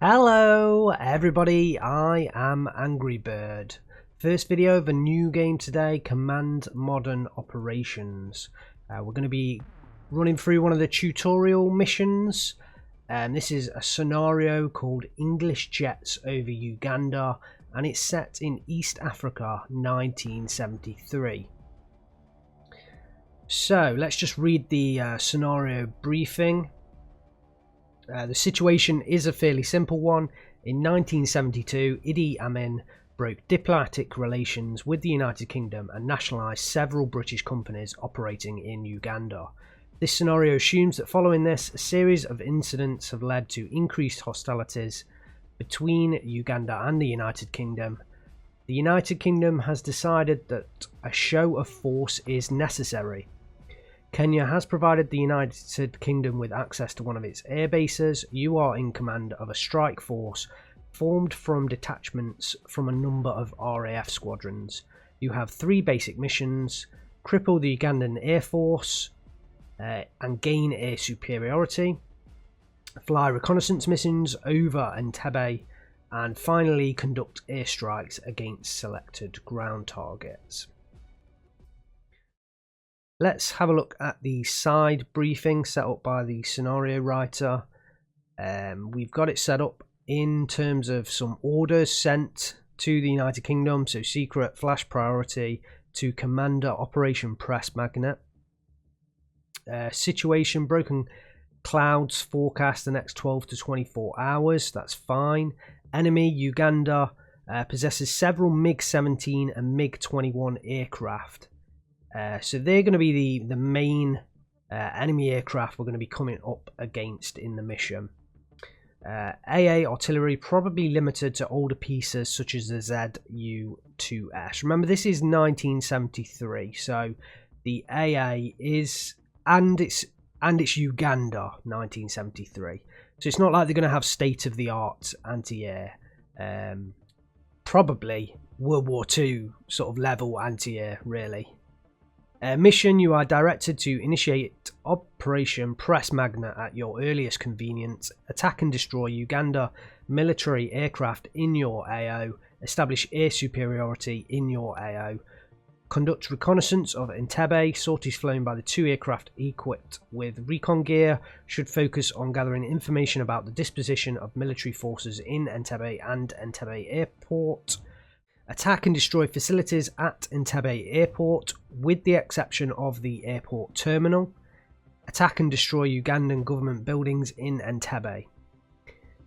Hello everybody, I am Angry Bird. First video of a new game today, Command Modern Operations. We're going to be running through one of the tutorial missions. This is a scenario called English Jets over Uganda, and it's set in East Africa 1973. So let's just read the scenario briefing. The situation is a fairly simple one. In 1972, Idi Amin broke diplomatic relations with the United Kingdom and nationalised several British companies operating in Uganda. This scenario assumes that following this, a series of incidents have led to increased hostilities between Uganda and the United Kingdom. The United Kingdom has decided that a show of force is necessary. Kenya has provided the United Kingdom with access to one of its air bases. You are in command of a strike force formed from detachments from a number of RAF squadrons. You have three basic missions: cripple the Ugandan Air Force and gain air superiority, fly reconnaissance missions over Entebbe, and finally conduct airstrikes against selected ground targets. Let's have a look at the side briefing set up by the scenario writer. We've got it set up in terms of some orders sent to the United Kingdom. So secret, flash priority to Commander Operation Press Magnet. Situation: broken clouds forecast the next 12 to 24 hours. That's fine. Enemy: Uganda possesses several MiG-17 and MiG-21 aircraft. So they're going to be the main enemy aircraft we're going to be coming up against in the mission. AA artillery, probably limited to older pieces such as the ZU-2S. Remember, this is 1973, so the AA is and it's Uganda 1973. So it's not like they're going to have state-of-the-art anti-air. Probably World War II sort of level anti-air, really. Mission: you are directed to initiate Operation Press Magnet at your earliest convenience. Attack and destroy Uganda military aircraft in your AO. Establish air superiority in your AO. Conduct reconnaissance of Entebbe. Sorties flown by the two aircraft equipped with recon gear should focus on gathering information about the disposition of military forces in Entebbe and Entebbe Airport. Attack and destroy facilities at Entebbe Airport, with the exception of the airport terminal. Attack and destroy Ugandan government buildings in Entebbe.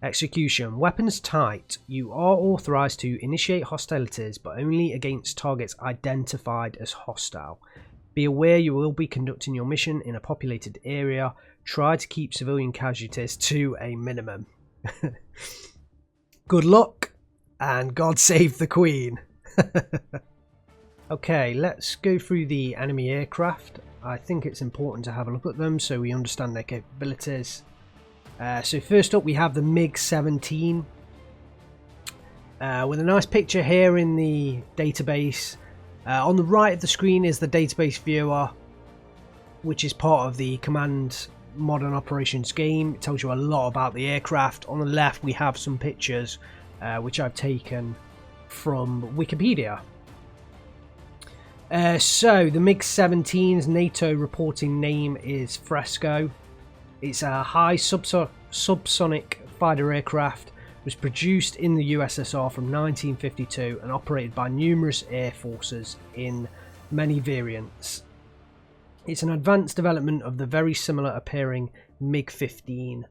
Execution: weapons tight. You are authorised to initiate hostilities, but only against targets identified as hostile. Be aware you will be conducting your mission in a populated area. Try to keep civilian casualties to a minimum. Good luck, and God save the Queen. Okay, let's go through the enemy aircraft. I think it's important to have a look at them so we understand their capabilities. So first up we have the MiG-17 with a nice picture here in the database. On the right of the screen is the database viewer, which is part of the Command Modern Operations game. It tells you a lot about the aircraft. On the left we have some pictures which I've taken from Wikipedia. So the MiG-17's NATO reporting name is Fresco. It's a high subsonic fighter aircraft. It was produced in the USSR from 1952 and operated by numerous air forces in many variants. It's an advanced development of the very similar appearing MiG-15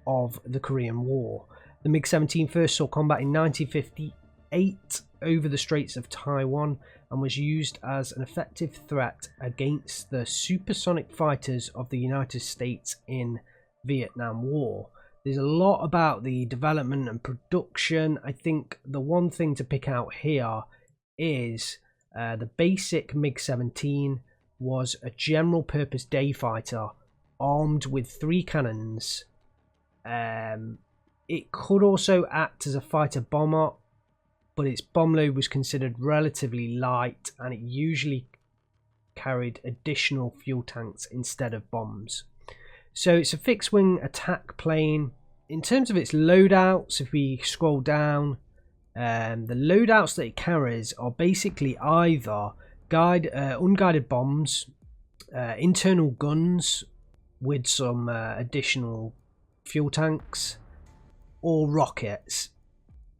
of the Korean War. The MiG-17 first saw combat in 1958 over the Straits of Taiwan and was used as an effective threat against the supersonic fighters of the United States in Vietnam War. There's a lot about the development and production. I think the one thing to pick out here is the basic MiG-17 was a general purpose day fighter armed with 3 cannons. It could also act as a fighter bomber, but its bomb load was considered relatively light and it usually carried additional fuel tanks instead of bombs. So it's a fixed wing attack plane. In terms of its loadouts, if we scroll down, the loadouts that it carries are basically either unguided bombs, internal guns with some additional fuel tanks, or rockets.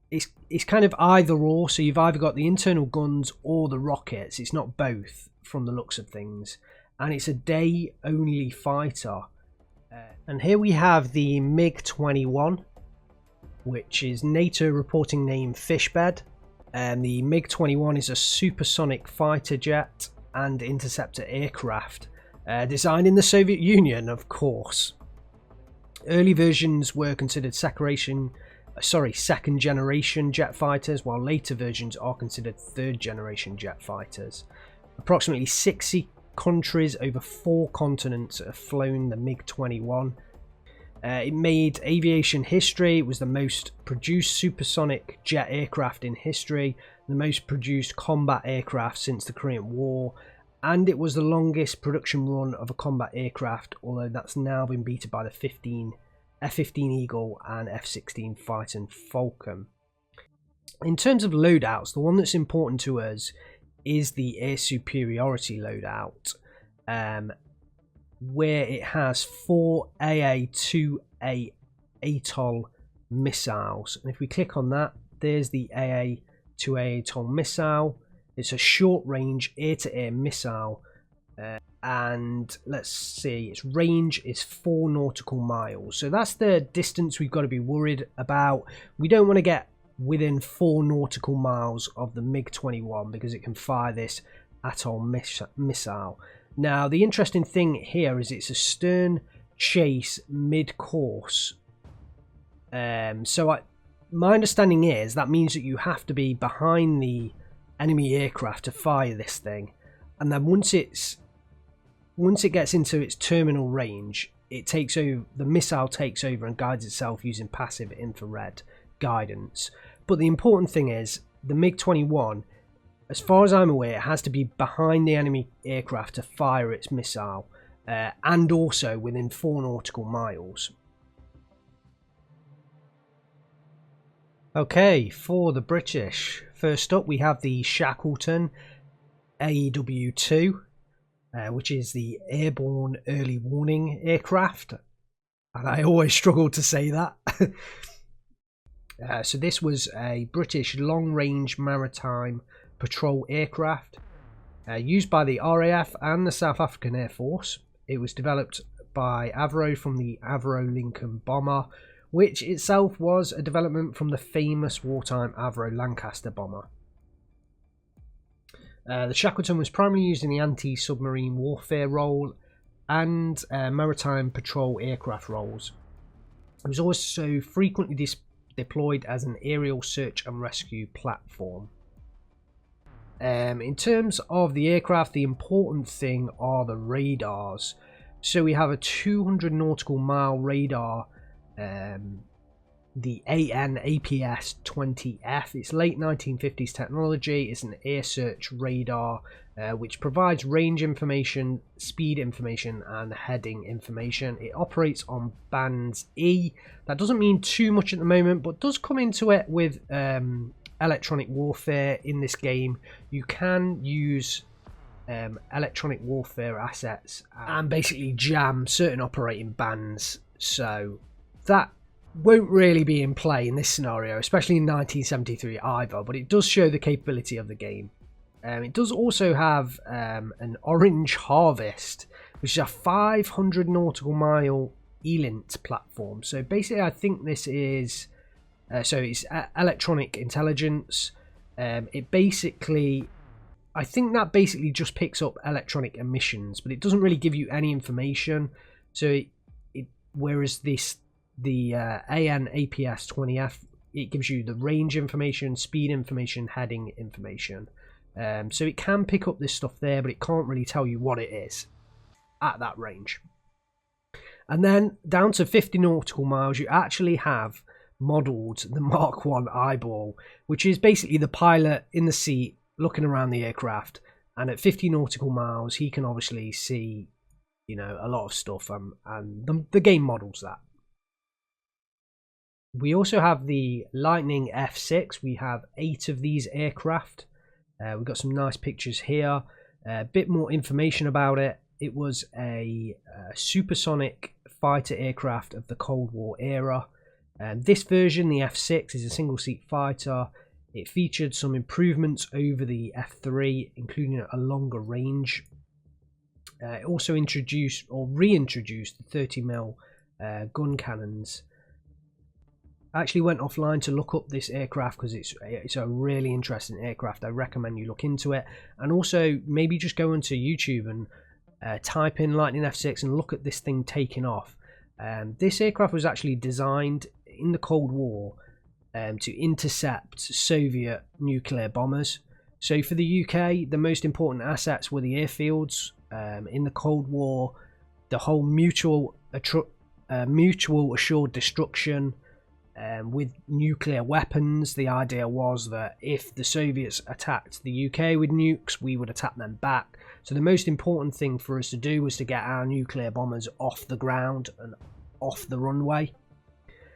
It's kind of either or, so you've either got the internal guns or the rockets. It's not both from the looks of things, and it's a day only fighter. And here we have the MiG-21, which is NATO reporting name Fishbed. And the MiG-21 is a supersonic fighter jet and interceptor aircraft, designed in the Soviet Union, of course. Early versions were considered second generation jet fighters, while later versions are considered third generation jet fighters. Approximately 60 countries over 4 continents have flown the MiG-21. It made aviation history. It was the most produced supersonic jet aircraft in history, the most produced combat aircraft since the Korean War, and it was the longest production run of a combat aircraft, although that's now been beaten by the F-15 Eagle and F-16 Phaeton Falcon. In terms of loadouts, the one that's important to us is the air superiority loadout, where it has 4 AA-2A ATOL missiles. And if we click on that, there's the AA-2A ATOL missile. It's a short-range air-to-air missile, and let's see, its range is 4 nautical miles. So that's the distance we've got to be worried about. We don't want to get within 4 nautical miles of the MiG-21 because it can fire this ATOL missile. Now, the interesting thing here is it's a stern chase mid-course. My understanding is that means that you have to be behind the enemy aircraft to fire this thing, and then once it gets into its terminal range, the missile takes over and guides itself using passive infrared guidance. But the important thing is the MiG-21, as far as I'm aware, it has to be behind the enemy aircraft to fire its missile, and also within 4 nautical miles. Okay, for the British, first up we have the Shackleton AEW-2, which is the Airborne Early Warning Aircraft, and I always struggle to say that. So this was a British long-range maritime patrol aircraft used by the RAF and the South African Air Force. It was developed by Avro from the Avro Lincoln bomber, which itself was a development from the famous wartime Avro Lancaster bomber. The Shackleton was primarily used in the anti-submarine warfare role and maritime patrol aircraft roles. It was also frequently deployed as an aerial search and rescue platform. In terms of the aircraft, the important thing are the radars. So we have a 200 nautical mile radar, the AN/APS-20F. It's late 1950s technology. It's an air search radar which provides range information, speed information and heading information. It operates on bands E. That doesn't mean too much at the moment, but does come into it with electronic warfare in this game. You can use electronic warfare assets and basically jam certain operating bands, so that won't really be in play in this scenario, especially in 1973 either, but it does show the capability of the game. It does also have an Orange Harvest, which is a 500 nautical mile ELINT platform. So basically I think this is it's electronic intelligence. I think that basically just picks up electronic emissions, but it doesn't really give you any information. So whereas the AN/APS-20F, it gives you the range information, speed information, heading information. So it can pick up this stuff there, but it can't really tell you what it is at that range. And then down to 50 nautical miles, you actually have modelled the Mark 1 eyeball, which is basically the pilot in the seat looking around the aircraft, and at 50 nautical miles he can obviously see, a lot of stuff, and the game models that. We also have the Lightning F6. We have 8 of these aircraft. We've got some nice pictures here. A bit more information about it. It was a supersonic fighter aircraft of the Cold War era. This version, the F6, is a single-seat fighter. It featured some improvements over the F3, including a longer range. It also introduced or reintroduced the 30mm gun cannons. I actually went offline to look up this aircraft because it's a really interesting aircraft. I recommend you look into it, and also maybe just go onto YouTube and type in Lightning F6 and look at this thing taking off. This aircraft was actually designed in the Cold War to intercept Soviet nuclear bombers. So for the UK, the most important assets were the airfields. In the Cold War, the whole mutual assured destruction with nuclear weapons. The idea was that if the Soviets attacked the UK with nukes, we would attack them back. So the most important thing for us to do was to get our nuclear bombers off the ground and off the runway.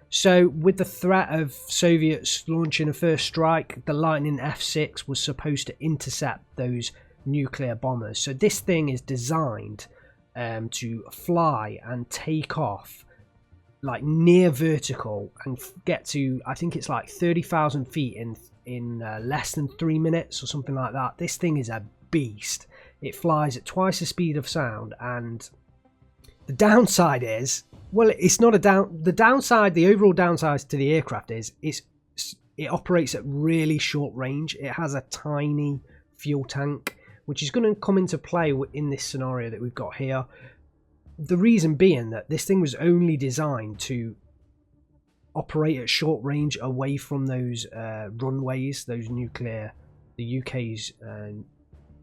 So with the threat of Soviets launching a first strike, the Lightning F6 was supposed to intercept those nuclear bombers. So this thing is designed to fly and take off like near vertical and get to, I think it's like 30,000 feet in less than 3 minutes or something like that. This thing is a beast. It flies at twice the speed of sound, and the downside is, well, it's not the overall downside to the aircraft is it operates at really short range. It has a tiny fuel tank, which is going to come into play in this scenario that we've got here. The reason being that this thing was only designed to operate at short range away from those runways, the UK's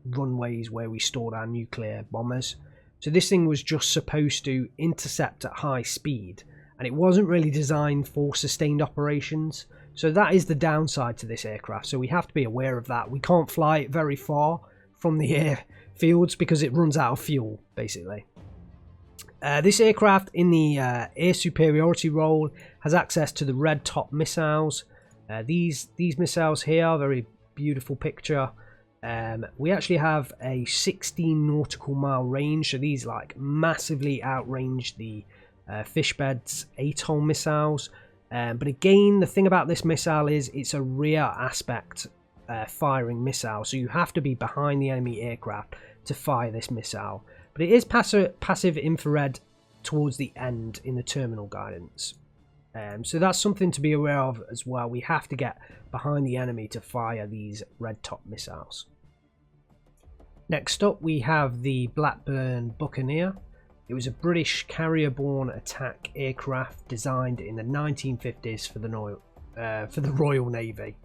runways where we stored our nuclear bombers. So this thing was just supposed to intercept at high speed, and it wasn't really designed for sustained operations. So that is the downside to this aircraft. So we have to be aware of that. We can't fly it very far from the airfields because it runs out of fuel, basically. This aircraft in the air superiority role has access to the red top missiles. These missiles here, very beautiful picture. We actually have a 16 nautical mile range, so these like massively outrange the Fishbed's atoll missiles. But again, the thing about this missile is it's a rear aspect firing missile, so you have to be behind the enemy aircraft to fire this missile. But it is passive infrared towards the end in the terminal guidance. So that's something to be aware of as well. We have to get behind the enemy to fire these red top missiles. Next up we have the Blackburn Buccaneer. It was a British carrier-borne attack aircraft designed in the 1950s for the Royal Navy.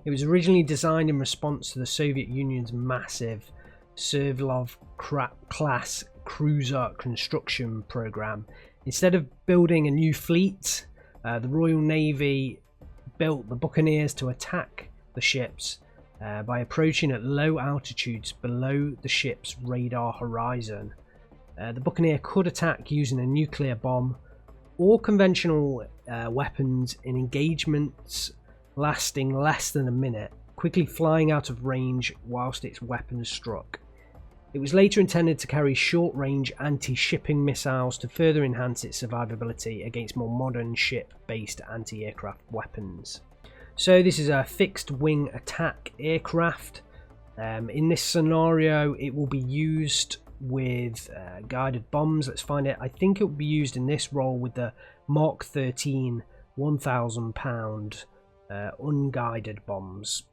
It was originally designed in response to the Soviet Union's massive Sverdlov-class cruiser construction program. Instead of building a new fleet, the Royal Navy built the Buccaneers to attack the ships by approaching at low altitudes below the ship's radar horizon. The Buccaneer could attack using a nuclear bomb or conventional weapons in engagements lasting less than a minute, quickly flying out of range whilst its weapons struck. It was later intended to carry short-range anti-shipping missiles to further enhance its survivability against more modern ship-based anti-aircraft weapons. So this is a fixed-wing attack aircraft. In this scenario, it will be used with guided bombs. Let's find it. I think it will be used in this role with the Mark 13 1,000-pound unguided bombs.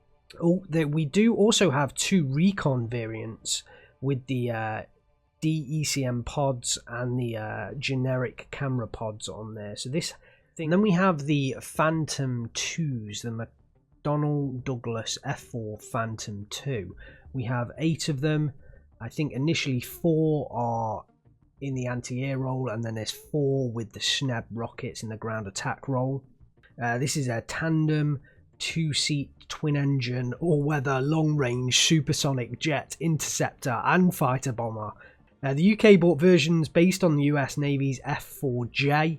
We do also have 2 recon variants with the DECM pods and the generic camera pods on there. So this thing. Then we have the Phantom 2s, the McDonnell Douglas F4 Phantom 2. We have 8 of them. I think initially 4 are in the anti-air role, and then there's 4 with the Schneb rockets in the ground attack role. This is a tandem 2-seat twin-engine all-weather long-range supersonic jet interceptor and fighter bomber. The UK bought versions based on the US Navy's F4J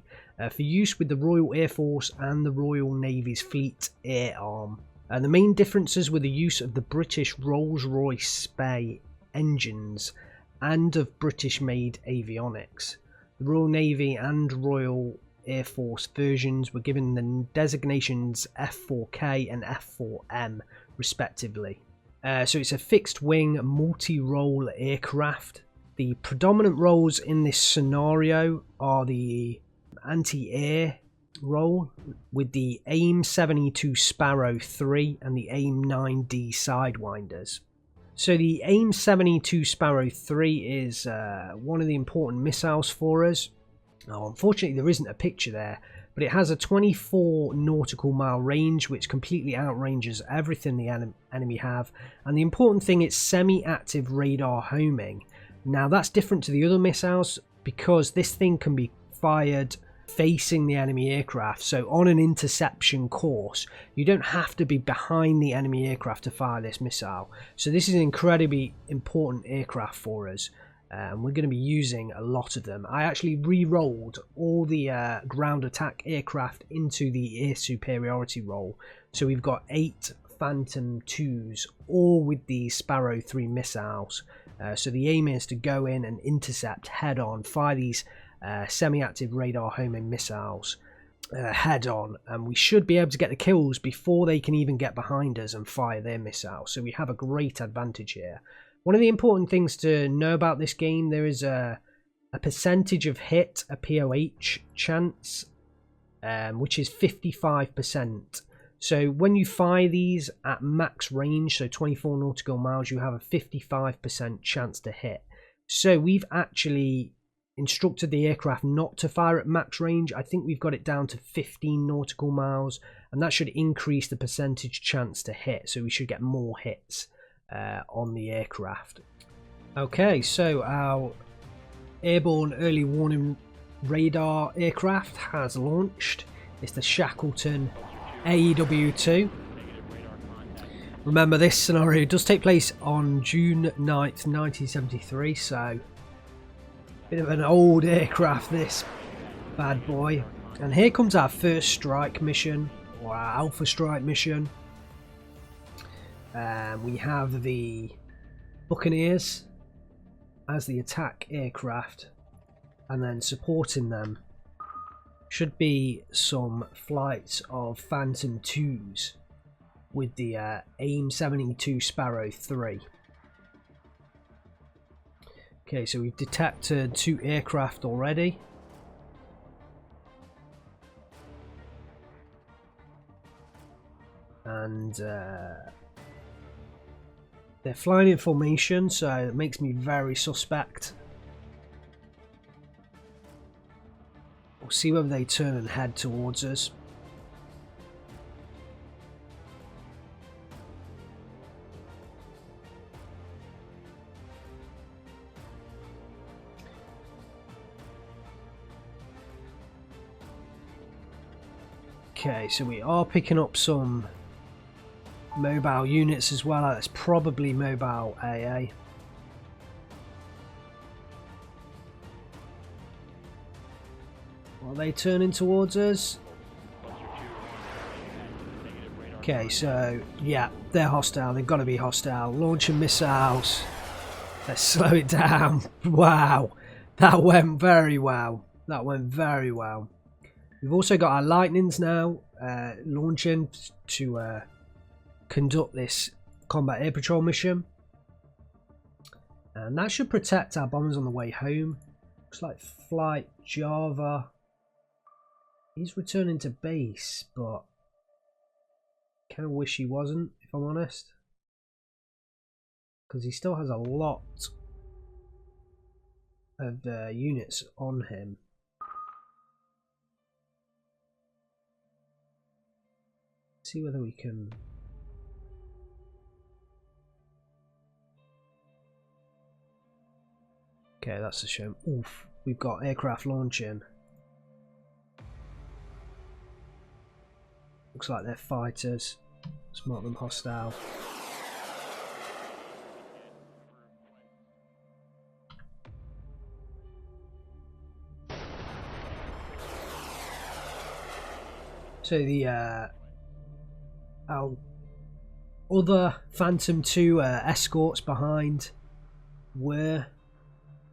for use with the Royal Air Force and the Royal Navy's Fleet Air Arm. The main differences were the use of the British Rolls-Royce Spey engines and of British-made avionics. The Royal Navy and Royal Air Force versions were given the designations F4K and F4M respectively. So it's a fixed-wing, multi-role aircraft. The predominant roles in this scenario are the anti-air role with the AIM-72 Sparrow 3 and the AIM-9D Sidewinders. So the AIM-72 Sparrow 3 is one of the important missiles for us. Unfortunately there isn't a picture there, but it has a 24 nautical mile range, which completely outranges everything the enemy have. And the important thing, it's semi-active radar homing. Now that's different to the other missiles because this thing can be fired facing the enemy aircraft. So on an interception course, you don't have to be behind the enemy aircraft to fire this missile. So this is an incredibly important aircraft for us. And we're going to be using a lot of them. I actually re-rolled all the ground attack aircraft into the air superiority role. So we've got 8 Phantom 2s, all with the Sparrow 3 missiles. So the aim is to go in and intercept head on, fire these semi-active radar homing missiles head on, and we should be able to get the kills before they can even get behind us and fire their missiles. So we have a great advantage here. One of the important things to know about this game, there is a percentage of hit, a POH chance, which is 55%. So when you fire these at max range, so 24 nautical miles, you have a 55% chance to hit. So we've actually instructed the aircraft not to fire at max range. I think we've got it down to 15 nautical miles, and that should increase the percentage chance to hit, so we should get more hits on the aircraft. Okay, so our airborne early warning radar aircraft has launched. It's the Shackleton AEW-2. Remember, this scenario does take place on June 9th, 1973, so bit of an old aircraft, this bad boy. And here comes our first strike mission, or our Alpha Strike mission. We have the Buccaneers as the attack aircraft, and then supporting them should be some flights of Phantom 2s with the AIM-72 Sparrow 3. Okay, so we've detected 2 aircraft already. And they're flying in formation, so it makes me very suspect. We'll see whether they turn and head towards us. Okay, so we are picking up some mobile units as well. That's probably mobile AA. Are they turning towards us? Okay, so yeah, they're hostile. They've got to be hostile. Launching missiles. Let's slow it down. Wow, that went very well. That went very well. We've also got our Lightnings now launching to conduct this combat air patrol mission, and that should protect our bombers on the way home. Looks like Flight Java is returning to base, but kind of wish he wasn't, if I'm honest, because he still has a lot of units on him. See whether we can. Okay, that's a shame. Oof, we've got aircraft launching. Looks like they're fighters. Let's mark them hostile. So the our other Phantom 2 escorts behind were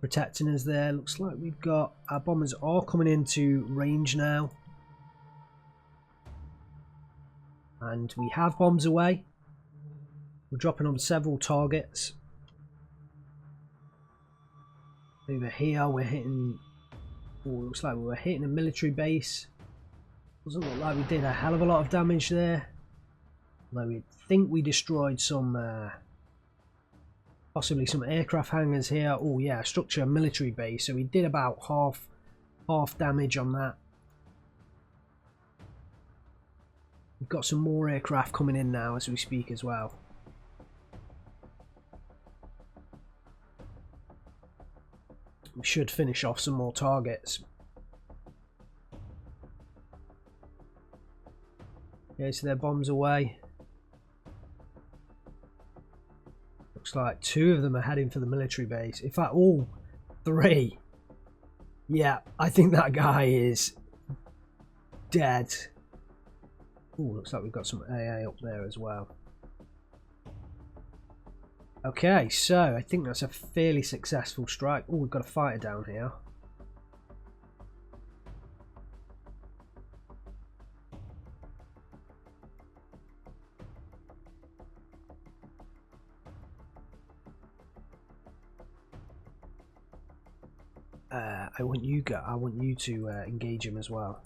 protecting us there. Looks like we've got our bombers are coming into range now. And we have bombs away. We're dropping on several targets. Over here we're hitting... Oh, looks like we were hitting a military base. Doesn't look like we did a hell of a lot of damage there. Although we think we destroyed some... possibly some aircraft hangars here. Oh yeah, structure military base. So we did about half damage on that. We've got some more aircraft coming in now as we speak as well. We should finish off some more targets. Okay, so their bombs away. Looks like 2 of them are heading for the military base. In fact, all 3. Yeah, I think that guy is dead. Ooh, looks like we've got some AA up there as well. Okay, so I think that's a fairly successful strike. Oh, we've got a fighter down here. I want you to engage him as well.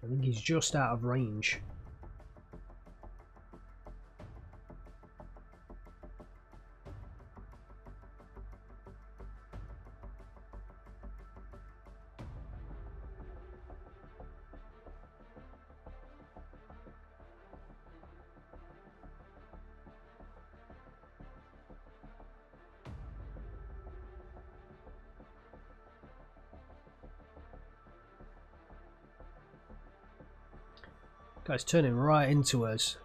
I think he's just out of range. Guy's turning right into us.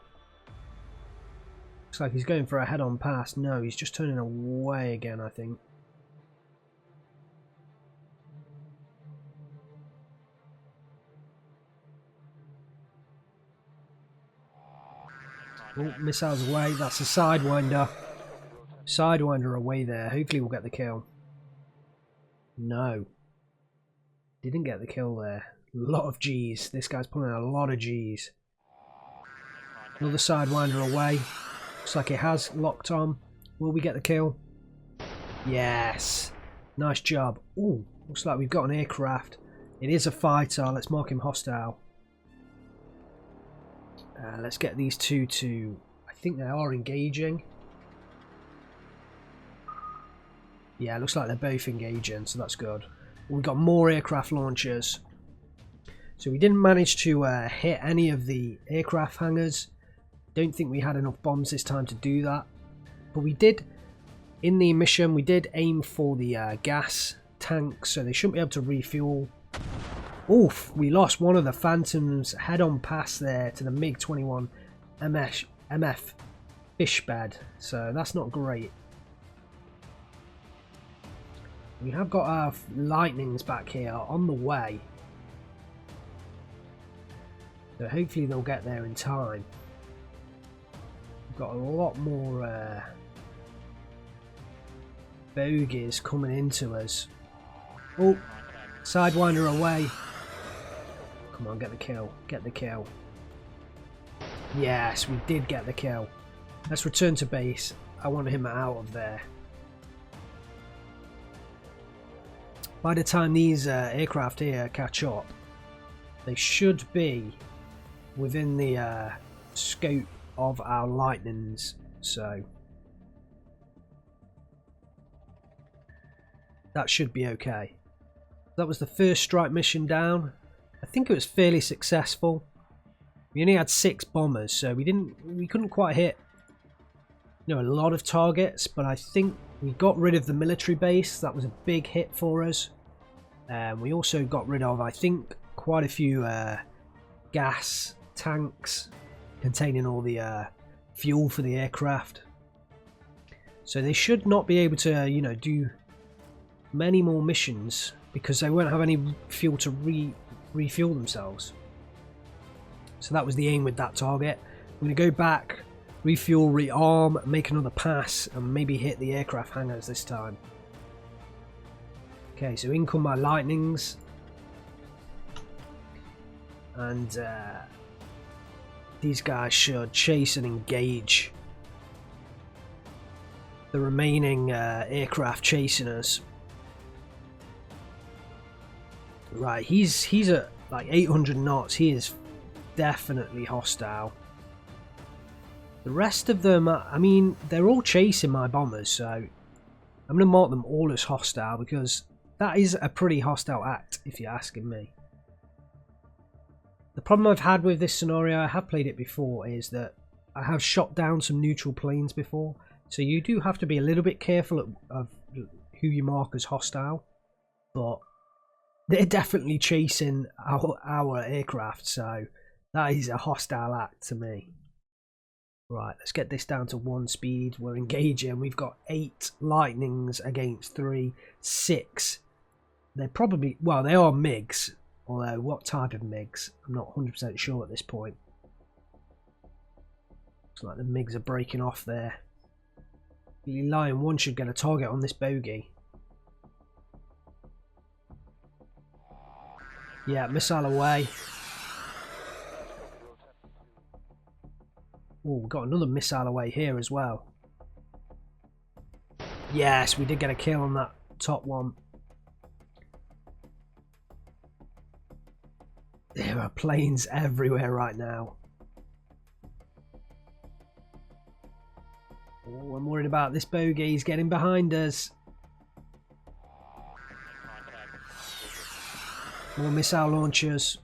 Looks like he's going for a head-on pass. No, he's just turning away again, I think. Oh, missiles away. That's a Sidewinder. Sidewinder away there. Hopefully we'll get the kill. No. Didn't get the kill there. A lot of G's. This guy's pulling a lot of G's. Another Sidewinder away. Looks like it has locked on. Will we get the kill? Yes. Nice job. Ooh, looks like we've got an aircraft. It is a fighter. Let's mark him hostile. Let's get these 2 to... I think they are engaging. Yeah, looks like they're both engaging, so that's good. We've got more aircraft launchers. So we didn't manage to hit any of the aircraft hangars. Don't think we had enough bombs this time to do that. But we did, in the mission, we did aim for the gas tank, so they shouldn't be able to refuel. Oof, we lost one of the Phantoms head-on pass there to the MiG-21 MF Fishbed, so that's not great. We have got our Lightnings back here on the way. So hopefully they'll get there in time. We've got a lot more bogies coming into us. Oh, Sidewinder away. Come on, get the kill. Get the kill. Yes, we did get the kill. Let's return to base. I want him out of there. By the time these aircraft here catch up, they should be within the scope of our Lightnings, so that should be okay. That was the first strike mission down. I think it was fairly successful. We only had 6 bombers, so we couldn't quite hit, you know, a lot of targets, but I think we got rid of the military base. That was a big hit for us. We also got rid of, I think, quite a few gas tanks containing all the fuel for the aircraft. So they should not be able to, you know, do many more missions because they won't have any fuel to refuel themselves. So that was the aim with that target. I'm going to go back, refuel, rearm, make another pass, and maybe hit the aircraft hangars this time. Okay, so in come my lightnings. And these guys should chase and engage the remaining aircraft chasing us. Right, he's at like 800 knots. He is definitely hostile. The rest of them, I mean, they're all chasing my bombers, so I'm going to mark them all as hostile because that is a pretty hostile act, if you're asking me. The problem I've had with this scenario, I have played it before, is that I have shot down some neutral planes before, so you do have to be a little bit careful of who you mark as hostile, but they're definitely chasing our aircraft, so that is a hostile act to me. Right, let's get this down to 1 speed. We're engaging. We've got 8 lightnings against 3, 6. They're probably, well, they are MiGs, although what type of MiGs? I'm not 100% sure at this point. Looks like the MiGs are breaking off there. Lion 1 should get a target on this bogey. Yeah, missile away. Oh, we've got another missile away here as well. Yes, we did get a kill on that top one. There are planes everywhere right now. Oh, I'm worried about this bogey. He's getting behind us. More missile launchers.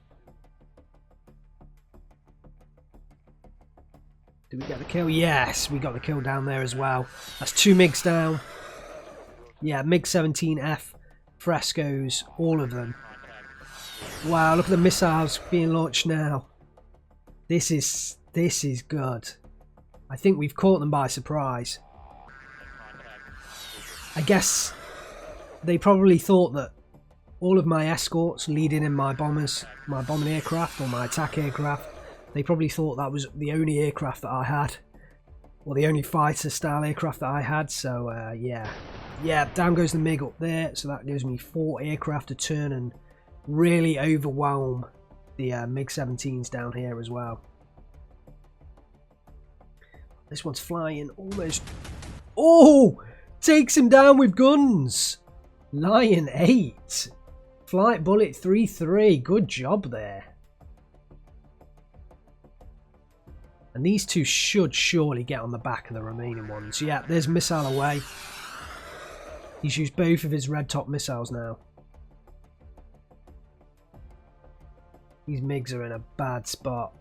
Did we get the kill? Yes, we got the kill down there as well. That's 2 MiGs down. Yeah, MiG-17F, Frescos, all of them. Wow, look at the missiles being launched now. This is good. I think we've caught them by surprise. I guess they probably thought that all of my escorts leading in my bombers, my bombing aircraft or my attack aircraft, they probably thought that was the only aircraft that I had, or the only fighter style aircraft that I had. So yeah, down goes the MiG up there. So that gives me 4 aircraft to turn and really overwhelm the MiG-17s down here as well. This one's flying almost. Oh, takes him down with guns. Lion 8, Flight Bullet 3-3. Good job there. And these two should surely get on the back of the remaining ones. Yeah, there's missile away. He's used both of his red top missiles now. These MiGs are in a bad spot.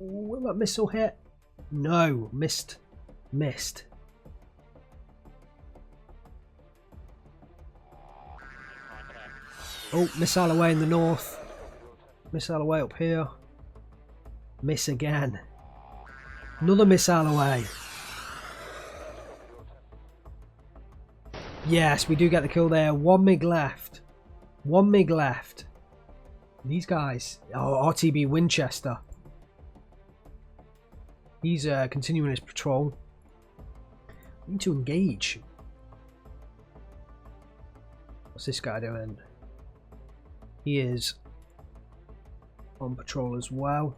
Oh, will that missile hit? No, missed. Oh, missile away in the north. Missile away up here. Miss again. Another missile away. Yes, we do get the kill there. 1 MiG left. 1 MiG left. These guys. Oh, RTB Winchester. He's continuing his patrol. We need to engage. What's this guy doing? He is on patrol as well.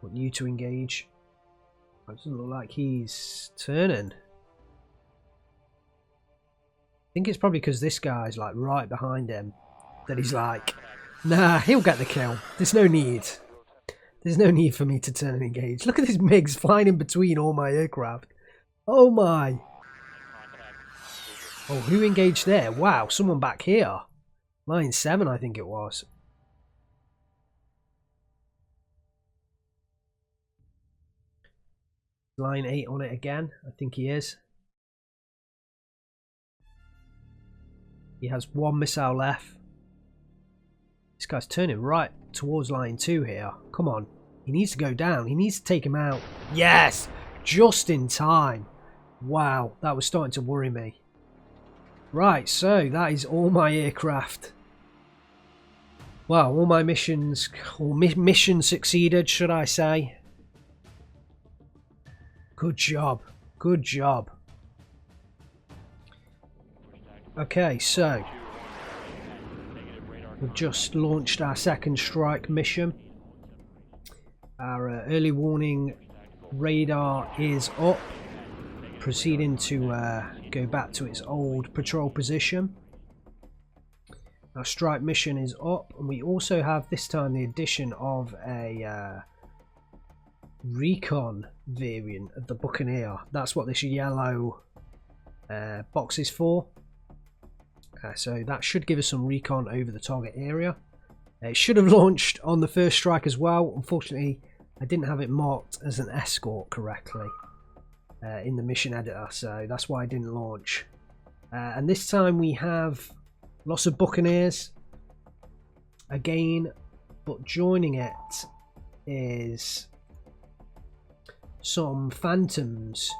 Want you to engage. It doesn't look like he's turning. I think it's probably because this guy's like right behind him that he's like, nah, he'll get the kill. There's no need. There's no need for me to turn and engage. Look at these MiGs flying in between all my aircraft. Oh my. Oh, who engaged there? Wow, someone back here. Line 7, I think it was. Line 8 on it again. I think he is. He has 1 missile left. This guy's turning right towards line 2 here. Come on. He needs to go down. He needs to take him out. Yes! Just in time. Wow, that was starting to worry me. Right, so that is all my aircraft. Well, all my missions, or mission succeeded, should I say. Good job. Good job. Okay, so we've just launched our second strike mission. Our early warning radar is up, proceeding to go back to its old patrol position. Our strike mission is up, and we also have this time the addition of a recon variant of the Buccaneer. That's what this yellow box is for. So that should give us some recon over the target area. It should have launched on the first strike as well. Unfortunately, I didn't have it marked as an escort correctly in the mission editor, so that's why I didn't launch. And this time we have lots of Buccaneers again, but joining it is some Phantoms.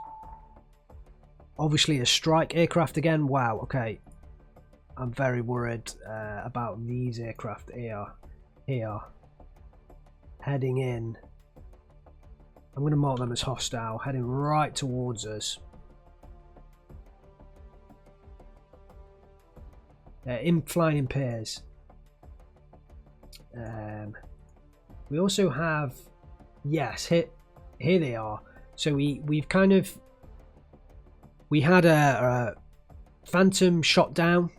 Obviously a strike aircraft again. Wow, okay. I'm very worried about these aircraft here. Heading in. I'm going to mark them as hostile, heading right towards us. Flying in pairs. We also have, yes, here they are. So we had a Phantom shot down.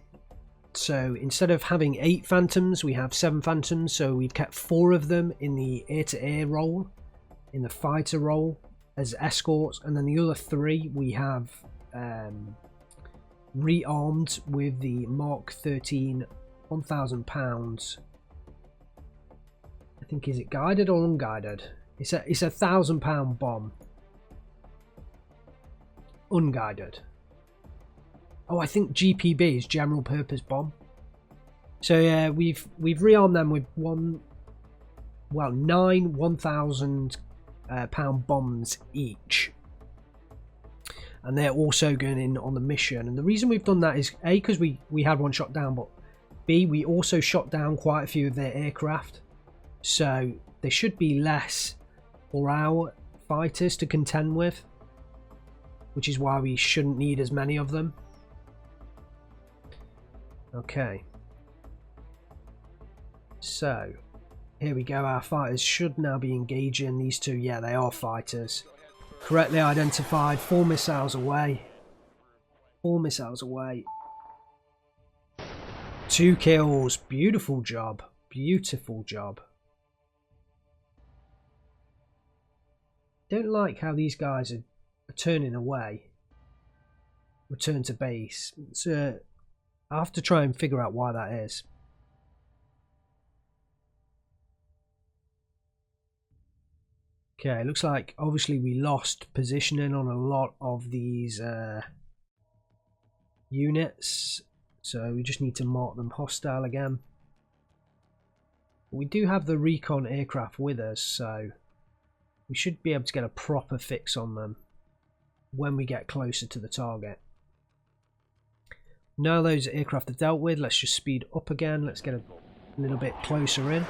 So instead of having 8 Phantoms, we have 7 Phantoms. So we've kept 4 of them in the air-to-air role, in the fighter role as escorts, and then the other 3 we have rearmed with the Mark 13 £1,000. I think, is it guided or unguided? It's a £1,000 bomb. Unguided. Oh, I think GPB is general purpose bomb. So yeah, we've rearmed them with 9 £1,000 bombs each, and they're also going in on the mission. And the reason we've done that is A, because we had one shot down, but B, we also shot down quite a few of their aircraft, so there should be less for our fighters to contend with, which is why we shouldn't need as many of them. Okay, so here we go. Our fighters should now be engaging these 2. Yeah, they are fighters. Correctly identified. 4 missiles away. 4 missiles away. 2 kills. Beautiful job. Beautiful job. Don't like how these guys are turning away. Return to base. I have to try and figure out why that is. Okay, looks like obviously we lost positioning on a lot of these units, so we just need to mark them hostile again. We do have the recon aircraft with us, so we should be able to get a proper fix on them when we get closer to the target. Now those aircraft are dealt with, let's just speed up again. Let's get a little bit closer in.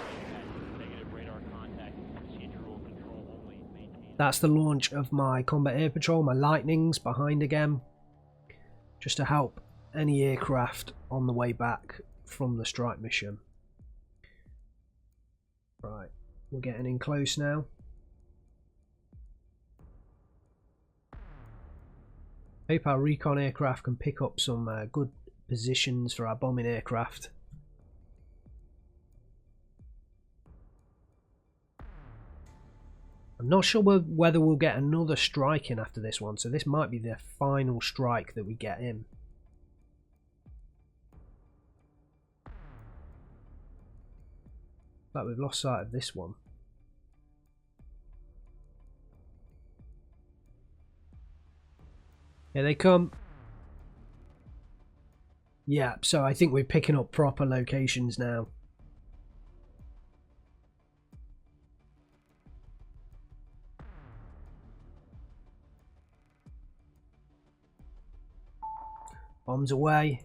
That's the launch of my combat air patrol, my lightnings behind again, just to help any aircraft on the way back from the strike mission. Right, we're getting in close now. Hope our recon aircraft can pick up some good positions for our bombing aircraft. I'm not sure whether we'll get another strike in after this one, so this might be the final strike that we get in. But we've lost sight of this one. Here they come. Yeah, so I think we're picking up proper locations now. Bombs away.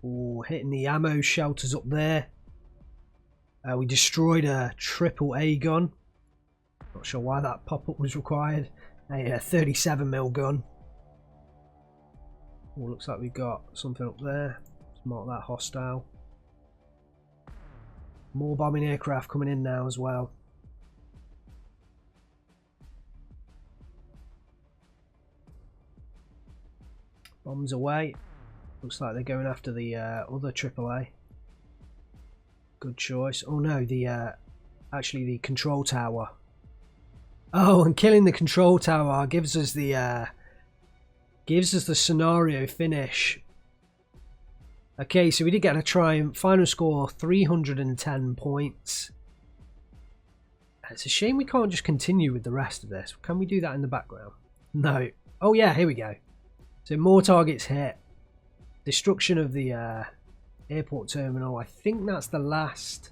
Ooh, hitting the ammo shelters up there. We destroyed a AAA gun. Not sure why that pop-up was required. A 37mm gun. Oh, looks like we've got something up there. Let's mark that hostile. More bombing aircraft coming in now as well. Bombs away. Looks like they're going after the other AAA. Good choice. Oh no, actually the control tower. Oh, and killing the control tower gives us the scenario finish. Okay, so we did get a triumph. Final score 310 points. It's a shame we can't just continue with the rest of this. Can we do that in the background? No. Oh yeah, here we go. So more targets hit. Destruction of the airport terminal. I think that's the last.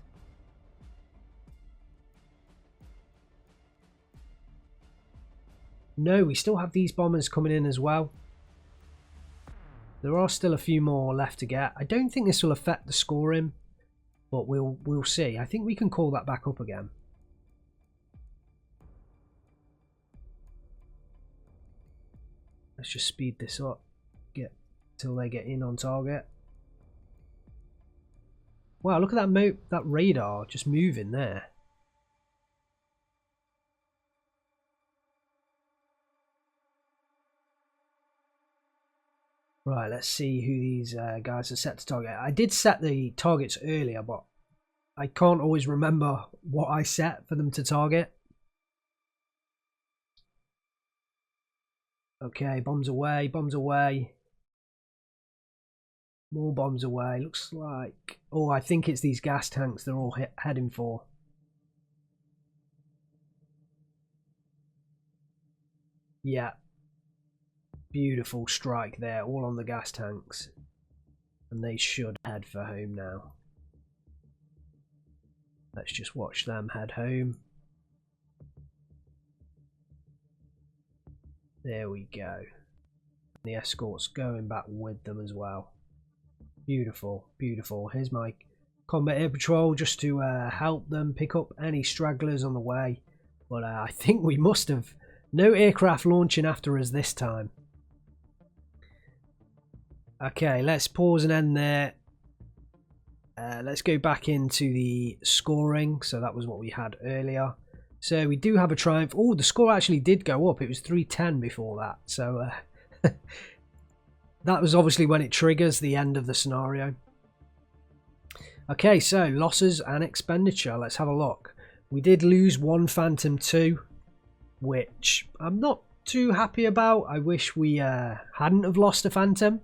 No, we still have these bombers coming in as well. There are still a few more left to get. I don't think this will affect the scoring, but we'll see. I think we can call that back up again. Let's just speed this up. Get till they get in on target. Wow, look at that radar just moving there. Right, let's see who these guys are set to target. I did set the targets earlier, but I can't always remember what I set for them to target. Okay, bombs away, bombs away. More bombs away. Looks like... Oh, I think it's these gas tanks they're all heading for. Yeah. Beautiful strike there, all on the gas tanks. And they should head for home now. Let's just watch them head home. There we go. The escort's going back with them as well. Beautiful, beautiful. Here's my combat air patrol just to help them pick up any stragglers on the way. But I think we must have no aircraft launching after us this time. Okay, let's pause and end there. Let's go back into the scoring. So that was what we had earlier. So we do have a triumph. Oh, the score actually did go up. It was 310 before that. So that was obviously when it triggers the end of the scenario. Okay, so losses and expenditure. Let's have a look. We did lose one Phantom 2, which I'm not too happy about. I wish we hadn't have lost a Phantom.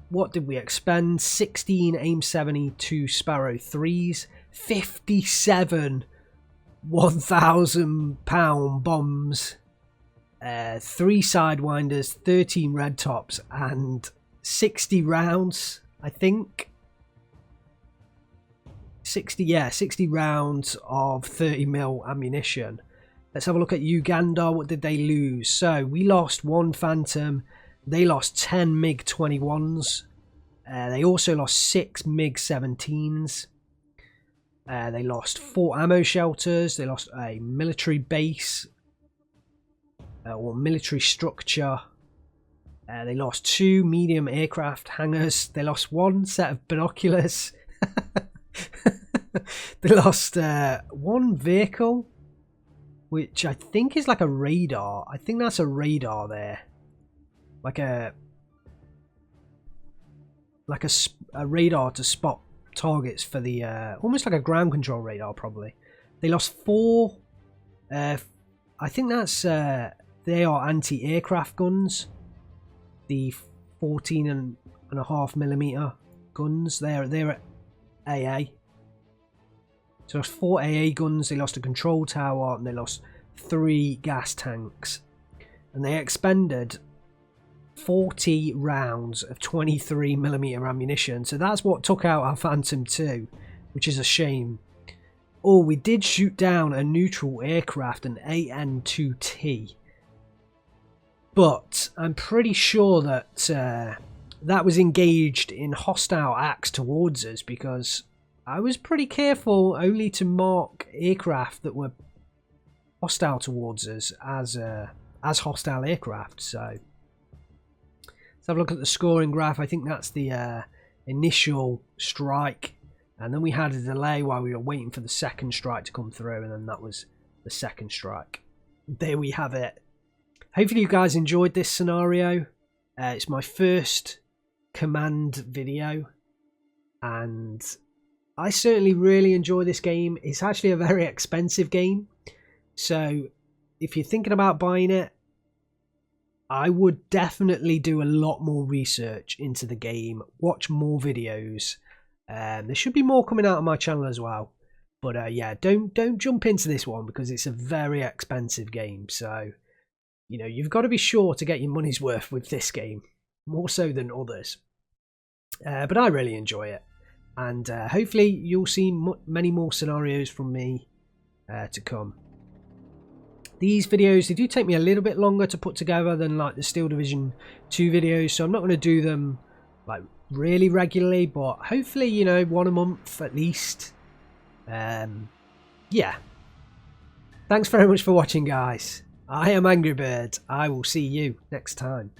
What did we expend? 16 AIM 72 Sparrow 3s, 57 £1,000 bombs, 3 Sidewinders, 13 Red Tops, and 60 rounds, I think. 60 rounds of 30mm ammunition. Let's have a look at Uganda. What did they lose? So we lost 1 Phantom. They lost 10 MiG-21s. They also lost 6 MiG-17s. They lost 4 ammo shelters. They lost a military base or military structure. They lost 2 medium aircraft hangars. They lost 1 set of binoculars. They lost 1 vehicle, which I think is like a radar. I think that's a radar there. Like a radar to spot targets for the almost like a ground control radar probably. They lost 4 I think that's they are anti-aircraft guns, the 14.5mm guns. They're at AA. So it was 4 AA guns, they lost a control tower, and they lost 3 gas tanks. And they expended 40 rounds of 23mm ammunition. So that's what took out our Phantom II, which is a shame. Oh, we did shoot down a neutral aircraft, an AN-2T. But I'm pretty sure that that was engaged in hostile acts towards us, because I was pretty careful only to mark aircraft that were hostile towards us as hostile aircraft. So let's have a look at the scoring graph. I think that's the initial strike, and then we had a delay while we were waiting for the second strike to come through, and then that was the second strike. There we have it. Hopefully you guys enjoyed this scenario. It's my first command video, and I certainly really enjoy this game. It's actually a very expensive game, so if you're thinking about buying it, I would definitely do a lot more research into the game, watch more videos. There should be more coming out on my channel as well, but yeah, don't jump into this one because it's a very expensive game. So you know, you've got to be sure to get your money's worth with this game, more so than others. But I really enjoy it, and hopefully you'll see many more scenarios from me to come. These videos, they do take me a little bit longer to put together than like the Steel Division 2 videos, so I'm not going to do them like really regularly, but hopefully, you know, one a month at least. Yeah. Thanks very much for watching, guys. I am Angry Bird. I will see you next time.